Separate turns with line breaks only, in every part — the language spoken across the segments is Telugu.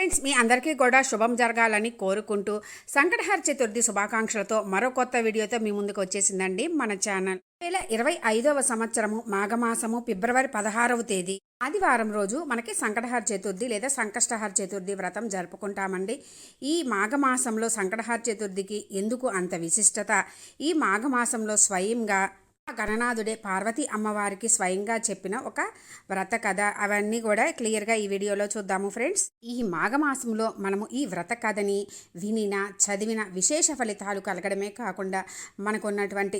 ఫ్రెండ్స్, మీ అందరికీ కూడా శుభం జరగాలని కోరుకుంటూ సంకటహర చతుర్థి శుభాకాంక్షలతో మరో కొత్త వీడియోతో మీ ముందుకు వచ్చేసిందండి మన ఛానల్. 2025వ సంవత్సరము మాఘమాసము ఫిబ్రవరి 16వ తేదీ ఆదివారం రోజు మనకి సంకటహర చతుర్థి లేదా సంకష్టహర చతుర్థి వ్రతం జరుపుకుంటామండి. ఈ మాఘమాసంలో సంకటహర చతుర్థికి ఎందుకు అంత విశిష్టత? ఈ మాఘమాసంలో స్వయంగా గణనాథుడే పార్వతీ అమ్మవారికి స్వయంగా చెప్పిన ఒక వ్రత కథ, అవన్నీ కూడా క్లియర్గా ఈ వీడియోలో చూద్దాము ఫ్రెండ్స్. ఈ మాఘమాసంలో మనము ఈ వ్రత కథని వినిన చదివిన విశేష ఫలితాలు కలగడమే కాకుండా మనకున్నటువంటి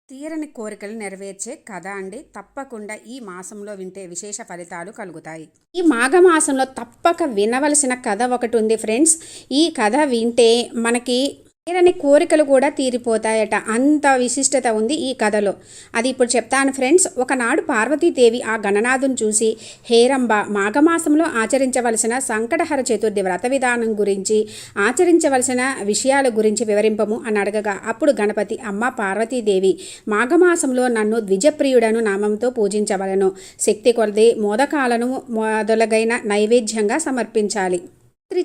తీరని కోరికలు నెరవేర్చే కథ అండి. తప్పకుండా ఈ మాసంలో వింటే విశేష ఫలితాలు కలుగుతాయి. ఈ మాఘమాసంలో తప్పక వినవలసిన కథ ఒకటి ఉంది ఫ్రెండ్స్. ఈ కథ వింటే మనకి తీరని కోరికలు కూడా తీరిపోతాయట. అంత విశిష్టత ఉంది ఈ కథలో. అది ఇప్పుడు చెప్తాను ఫ్రెండ్స్. ఒకనాడు పార్వతీదేవి ఆ గణనాథుని చూసి, హేరంబ, మాఘమాసంలో ఆచరించవలసిన సంకటహర చతుర్థి వ్రత విధానం గురించి, ఆచరించవలసిన విషయాల గురించి వివరింపము అని అడగగా, అప్పుడు గణపతి, అమ్మ పార్వతీదేవి, మాఘమాసంలో నన్ను ద్విజప్రియుడను నామంతో పూజించవలను. శక్తి కొలది మోదకాలను మొదలగైన నైవేద్యంగా సమర్పించాలి.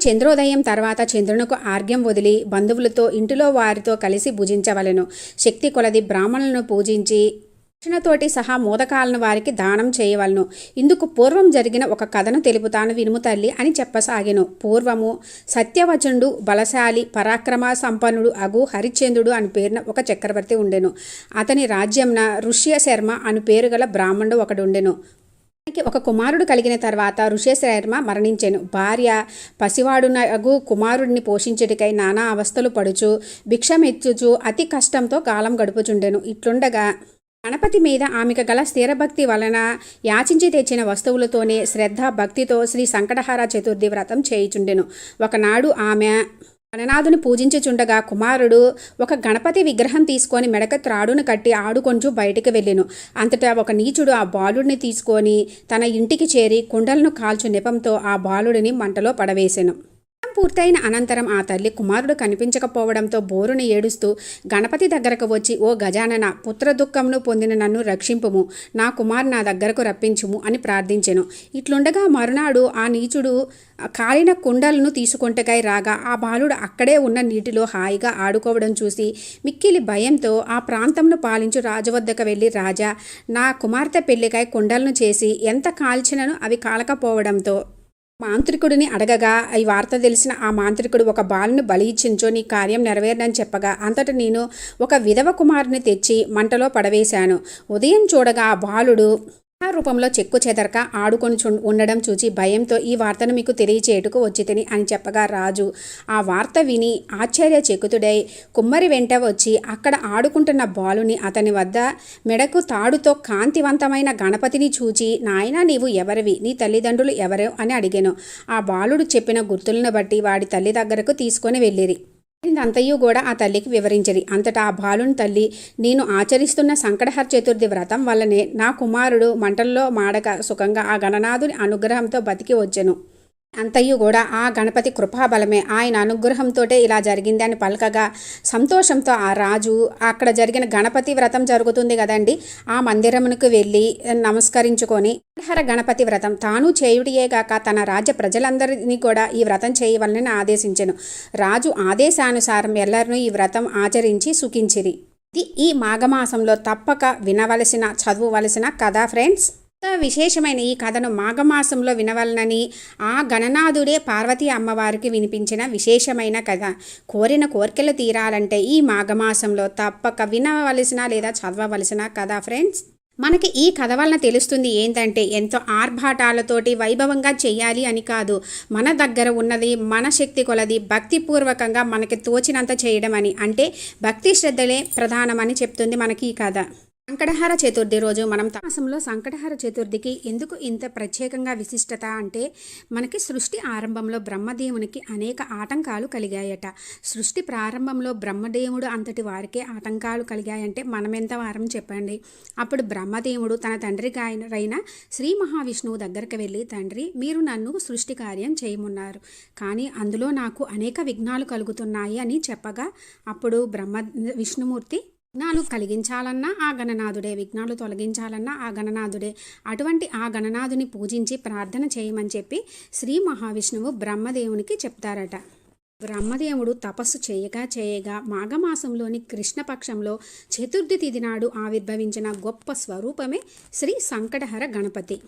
చంద్రోదయం తర్వాత చంద్రునకు ఆర్ఘ్యం వదిలి బంధువులతో ఇంటిలో వారితో కలిసి భుజించవలెను. శక్తి కొలది బ్రాహ్మణులను పూజించి దక్షిణతోటి సహా మోదకాలను వారికి దానం చేయవలను. ఇందుకు పూర్వం జరిగిన ఒక కథను తెలుపుతాను వినుము తల్లి అని చెప్పసాగెను. పూర్వము సత్యవచనుడు, బలశాలి, పరాక్రమ సంపన్నుడు అగు హరిశ్చంద్రుడు అని పేరున ఒక చక్రవర్తి ఉండెను. అతని రాజ్యంన ఋష్యశర్మ అని పేరు గల బ్రాహ్మణుడు ఒకడుండెను. ఒక కుమారుడు కలిగిన తర్వాత ఋష్యశర్మ మరణించెను. భార్య పసివాడునగు కుమారుడిని పోషించుటకై నానా అవస్థలు పడుచు భిక్షమెచ్చుచు అతి కష్టంతో కాలం గడుపుచుండెను. ఇట్లుండగా గణపతి మీద ఆమెకు గల స్థిరభక్తి వలన యాచించి తెచ్చిన వస్తువులతోనే శ్రద్ధ భక్తితో శ్రీ సంకటహర చతుర్థి వ్రతం చేయుచుండెను. ఒకనాడు ఆమె గణనాథుని పూజించుచుండగా కుమారుడు ఒక గణపతి విగ్రహం తీసుకొని మెడక త్రాడును కట్టి ఆడుకొంచు బయటికి వెళ్ళెను. అంతటా ఒక నీచుడు ఆ బాలుడిని తీసుకొని తన ఇంటికి చేరి కుండలను కాల్చు నెపంతో ఆ బాలుడిని మంటలో పడవేసెను. పూర్తయిన అనంతరం ఆ తల్లి కుమారుడు కనిపించకపోవడంతో బోరుని ఏడుస్తూ గణపతి దగ్గరకు వచ్చి, ఓ గజానన, పుత్ర దుఃఖమును పొందిన నన్ను రక్షింపుము, నా కుమారు నా దగ్గరకు రప్పించుము అని ప్రార్థించెను. ఇట్లుండగా మరునాడు ఆ నీచుడు కాలిన కుండలను తీసుకొంటకై రాగా ఆ బాలుడు అక్కడే ఉన్న నీటిలో హాయిగా ఆడుకోవడం చూసి మిక్కిలి భయంతో ఆ ప్రాంతంను పాలించు రాజు వద్దకు వెళ్ళి, రాజా, నా కుమార్తె పెళ్లికై కుండలను చేసి ఎంత కాల్చినను అవి కాలకపోవడంతో మాంత్రికుడిని అడగగా ఈ వార్త తెలిసిన ఆ మాంత్రికుడు ఒక బాలుని బలి ఇచ్చించో నీ కార్యం నెరవేరని చెప్పగా, అంతట నేను ఒక విధవ కుమారుని తెచ్చి మంటలో పడవేశాను. ఉదయం చూడగా ఆ బాలుడు ఆ రూపంలో చెక్కు చెదరక ఆడుకొని ఉండడం చూచి భయంతో ఈ వార్తను మీకు తెలియచేయుటకు వచ్చితిని అని చెప్పగా, రాజు ఆ వార్త విని ఆశ్చర్యచకితుడై కుమ్మరి వెంట వచ్చి అక్కడ ఆడుకుంటున్న బాలుని అతని వద్ద మెడకు తాడుతో కాంతివంతమైన గణపతిని చూచి, నాయనా, నీవు ఎవరివి, నీ తల్లిదండ్రులు ఎవరు అని అడిగాను. ఆ బాలుడు చెప్పిన గుర్తులను బట్టి వాడి తల్లి దగ్గరకు తీసుకొని వెళ్ళిరి. అంతయు కూడా ఆ తల్లికి వివరించరి. అంతటా ఆ బాలుని తల్లి, నేను ఆచరిస్తున్న సంకటహర చతుర్థి వ్రతం వల్లనే నా కుమారుడు మంటల్లో మాడక సుఖంగా ఆ గణనాథుని అనుగ్రహంతో బతికి వచ్చెను. అంతయు కూడా ఆ గణపతి కృపాబలమే, ఆయన అనుగ్రహంతో ఇలా జరిగింది అని పలకగా సంతోషంతో ఆ రాజు అక్కడ జరిగిన గణపతి వ్రతం జరుగుతుంది కదండి, ఆ మందిరమునకు వెళ్ళి నమస్కరించుకొని సంకటహర గణపతి వ్రతం తాను చేయుడియేగాక తన రాజ్య ప్రజలందరినీ కూడా ఈ వ్రతం చేయవలనని ఆదేశించెను. రాజు ఆదేశానుసారం ఎల్లరినూ ఈ వ్రతం ఆచరించి సుఖించిరి. ఇది ఈ మాఘమాసంలో తప్పక వినవలసిన, చదవవలసిన కథ ఫ్రెండ్స్. విశేషమైన ఈ కథను మాఘమాసంలో వినవలనని ఆ గణనాథుడే పార్వతీ అమ్మవారికి వినిపించిన విశేషమైన కథ. కోరిన కోరికలు తీరాలంటే ఈ మాఘమాసంలో తప్పక వినవలసిన లేదా చదవవలసిన కథ ఫ్రెండ్స్. మనకి ఈ కథ వలన తెలుస్తుంది ఏంటంటే, ఎంతో ఆర్భాటాలతోటి వైభవంగా చెయ్యాలి అని కాదు, మన దగ్గర ఉన్నది మన శక్తి కొలది భక్తిపూర్వకంగా మనకి తోచినంత చేయడం అని. అంటే భక్తి శ్రద్ధలే ప్రధానమని చెప్తుంది మనకి ఈ కథ. సంకటహర చతుర్థి రోజు మనం మాసంలో సంకటహర చతుర్థికి ఎందుకు ఇంత ప్రత్యేకంగా విశిష్టత అంటే, మనకి సృష్టి ఆరంభంలో బ్రహ్మదేవునికి అనేక ఆటంకాలు కలిగాయట. సృష్టి ప్రారంభంలో బ్రహ్మదేవుడు అంతటి వారికే ఆటంకాలు కలిగాయంటే మనమెంత వారం చెప్పండి. అప్పుడు బ్రహ్మదేవుడు తన తండ్రి అయిన శ్రీ మహావిష్ణువు దగ్గరికి వెళ్ళి, తండ్రి, మీరు నన్ను సృష్టి కార్యం చేయమన్నారు, కానీ అందులో నాకు అనేక విఘ్నాలు కలుగుతున్నాయి అని చెప్పగా, అప్పుడు విష్ణుమూర్తి విఘ్నాలు కలిగించాలన్నా ఆ గణనాథుడే, విఘ్నాలు తొలగించాలన్నా ఆ గణనాథుడే. అటువంటి ఆ గణనాథుని పూజించి ప్రార్థన చేయమని చెప్పి శ్రీ మహావిష్ణువు బ్రహ్మదేవునికి చెప్తారట. బ్రహ్మదేవుడు తపస్సు చేయగా మాఘమాసంలోని కృష్ణపక్షంలో చతుర్థి తిథి నాడు ఆవిర్భవించిన గొప్ప స్వరూపమే శ్రీ సంకటహర గణపతి.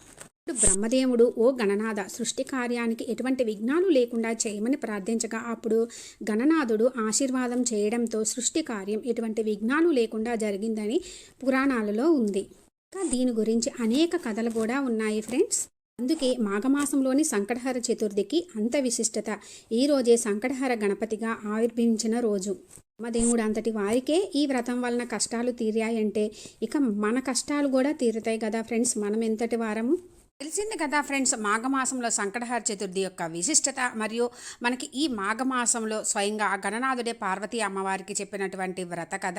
బ్రహ్మదేవుడు, ఓ గణనాథ, సృష్టి కార్యానికి ఎటువంటి విఘ్నాలు లేకుండా చేయమని ప్రార్థించగా అప్పుడు గణనాథుడు ఆశీర్వాదం చేయడంతో సృష్టి కార్యం ఎటువంటి విఘ్నాలు లేకుండా జరిగిందని పురాణాలలో ఉంది. ఇంకా దీని గురించి అనేక కథలు కూడా ఉన్నాయి ఫ్రెండ్స్. అందుకే మాఘమాసంలోని సంకటహర చతుర్థికి అంత విశిష్టత. ఈ రోజే సంకటహర గణపతిగా ఆవిర్భవించిన రోజు. బ్రహ్మదేవుడు అంతటి వారికే ఈ వ్రతం వలన కష్టాలు తీరాయంటే ఇక మన కష్టాలు కూడా తీరుతాయి కదా ఫ్రెండ్స్. మనం ఎంతటి వారము తెలిసింది కదా ఫ్రెండ్స్. మాఘమాసంలో సంకటహర చతుర్థి యొక్క విశిష్టత మరియు మనకి ఈ మాఘమాసంలో స్వయంగా ఆ గణనాథుడే పార్వతీ అమ్మవారికి చెప్పినటువంటి వ్రత కథ.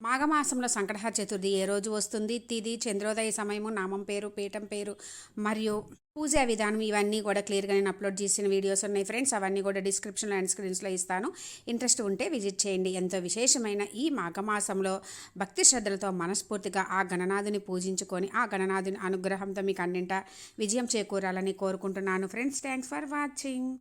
మాఘమాసంలో సంకటహర చతుర్థి ఏ రోజు వస్తుంది, తిథి, చంద్రోదయ సమయము, నామం పేరు, పీఠం పేరు మరియు పూజా విధానం ఇవన్నీ కూడా క్లియర్గా నేను అప్లోడ్ చేసిన వీడియోస్ ఉన్నాయి ఫ్రెండ్స్. అవన్నీ కూడా డిస్క్రిప్షన్లో అండ్ స్క్రీన్స్లో ఇస్తాను. ఇంట్రెస్ట్ ఉంటే విజిట్ చేయండి. ఎంతో విశేషమైన ఈ మాఘమాసంలో భక్తి శ్రద్ధలతో మనస్ఫూర్తిగా ఆ గణనాథుని పూజించుకొని ఆ గణనాథుని అనుగ్రహంతో మీకు అన్నింటా విజయం చేకూరాలని కోరుకుంటున్నాను ఫ్రెండ్స్. Thanks for watching.